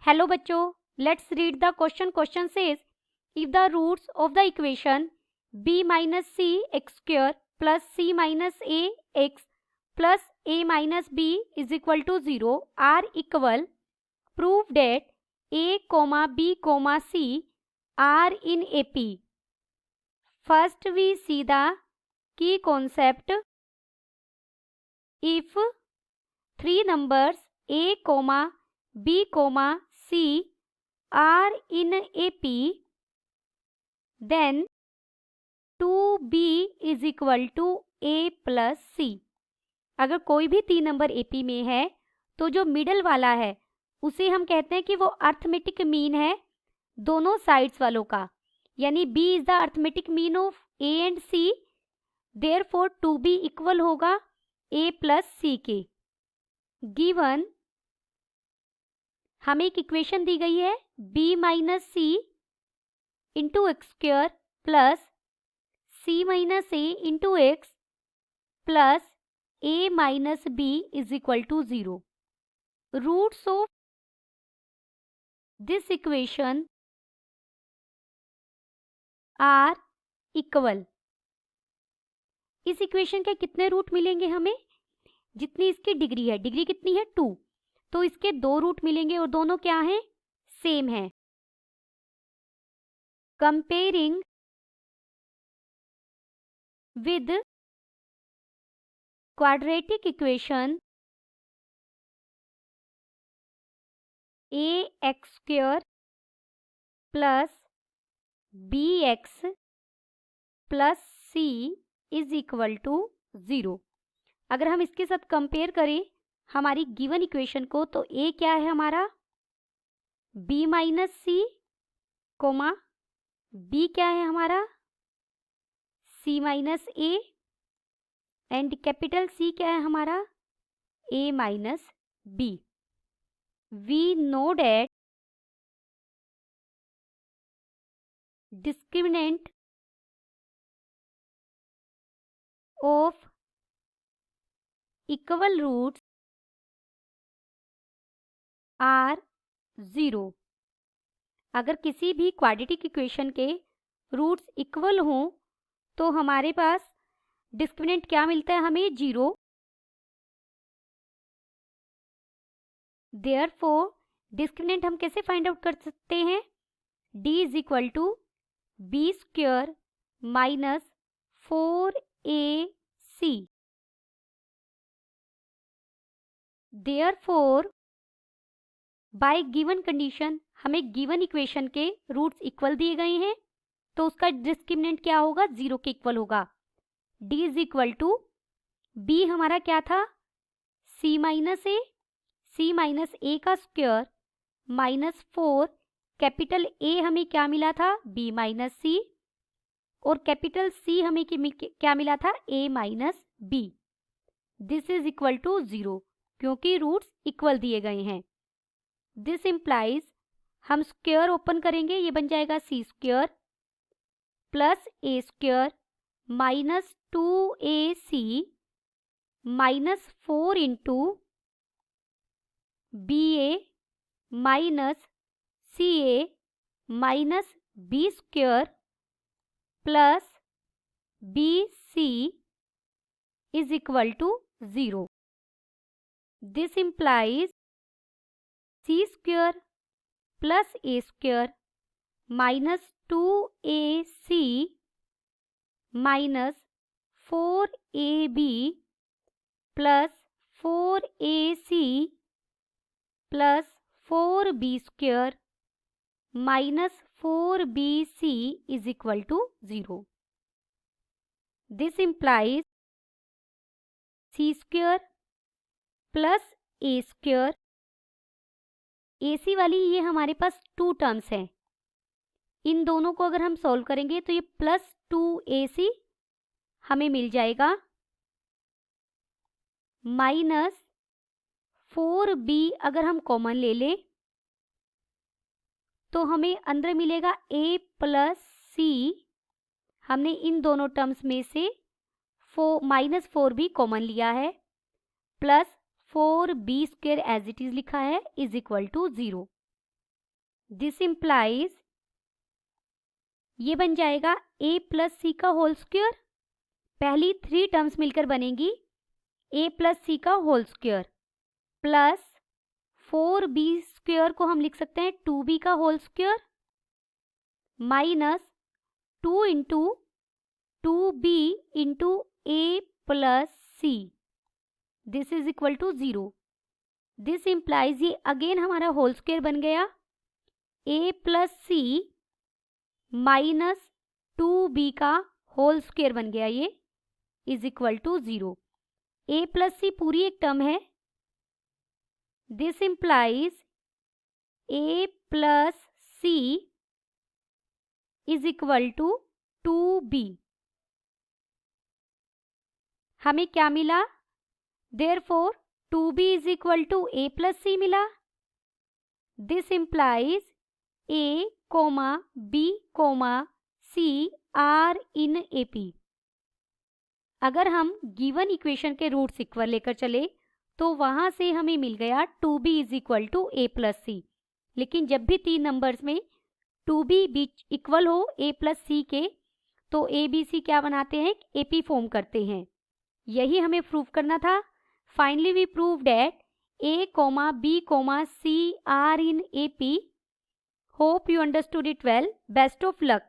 Hello बच्चों, let's read the question. Question says if the roots of the equation b minus c x square plus c minus a x plus a minus b is equal to 0 are equal, prove that a comma b comma c are in AP. First we see the key concept. If three numbers a comma b comma c are in AP, then 2b is equal to a plus c. अगर कोई भी तीन number AP में है तो जो middle वाला है उसे हम कहते हैं कि वो अर्थमेटिक मीन है दोनों साइड्स वालों का, यानी b is the arithmetic mean of a and c. Therefore 2b equal होगा a प्लस c के. गिवन हमें एक इक्वेशन दी गई है b minus c into x square plus c minus a into x plus a minus b is equal to 0. Roots of this equation are equal. इस equation के कितने root मिलेंगे हमें? जितनी इसकी डिग्री है, डिग्री कितनी है 2, तो इसके 2 रूट मिलेंगे और दोनों क्या हैं? सेम है. Comparing with quadratic equation a x square plus b x plus C is equal to 0. अगर हम इसके साथ कंपेयर करें हमारी गिवन इक्वेशन को, तो ए क्या है हमारा? b minus C comma b क्या है हमारा? c minus A and capital C क्या है हमारा? a minus b. We know that discriminant of equal roots are 0. अगर किसी भी क्वाड्रेटिक इक्वेशन के रूट्स इक्वल हों तो हमारे पास डिस्क्रिमिनेंट क्या मिलता है हमें? 0. देयरफॉर डिस्क्रिमिनेंट हम कैसे फाइंड आउट कर सकते हैं? d is equal to b square minus 4ac. Therefore by given condition हमें गिवन इक्वेशन के रूट्स इक्वल दिए गए हैं तो उसका डिस्क्रिमिनेंट क्या होगा? 0 के इक्वल होगा. d is equal to b हमारा क्या था? c minus a, c minus a का स्क्वायर माइनस 4, कैपिटल A हमें क्या मिला था? b माइनस सी, और कैपिटल C हमें क्या मिला था? a minus b. This is equal to 0 क्योंकि रूट्स इक्वल दिए गए हैं. दिस इम्प्लाइज, हम स्क्वायर ओपन करेंगे, ये बन जाएगा c square plus a square minus 2ac minus 4 into ba minus ca minus b square plus bc is equal to 0. This implies c square plus a square minus 2ac minus 4ab plus 4ac plus 4b square minus 4bc is equal to 0. This implies c square plus a square. ac वाली ये हमारे पास 2 terms हैं, इन दोनों को अगर हम solve करेंगे तो ये प्लस 2ac हमें मिल जाएगा माइनस 4b अगर हम कॉमन ले लें तो हमें अंदर मिलेगा a प्लस c. हमने इन दोनों टर्म्स में से माइनस 4b कॉमन लिया है plus 4b square as it is लिखा है is equal to 0. This implies ये बन जाएगा a प्लस सी का होल स्क्वायर, पहली 3 टर्म्स मिलकर बनेंगी a प्लस सी का whole square, plus 4b square को हम लिख सकते हैं 2b का whole square, minus 2 into 2b into a plus c, this is equal to 0। This implies ये अगेन हमारा होल स्क्वायर बन गया, a plus c minus 2b का होल स्क्वायर बन गया, ये is equal to 0। a plus C पूरी एक टर्म है, this implies a plus C is equal to 2b। हमें क्या मिला? Therefore 2b is equal to a plus C मिला। This implies a, b, c are in AP। अगर हम given equation के रूट्स इक्वल लेकर चले तो वहां से हमें मिल गया 2b is equal to a plus C. लेकिन जब भी 3 नंबर्स में 2b बीच इक्वल हो a प्लस सी के तो a b c क्या बनाते हैं? AP फॉर्म करते हैं। यही हमें प्रूव करना था। Finally we prove that a, b, c are in AP. Hope you understood it well. Best of luck.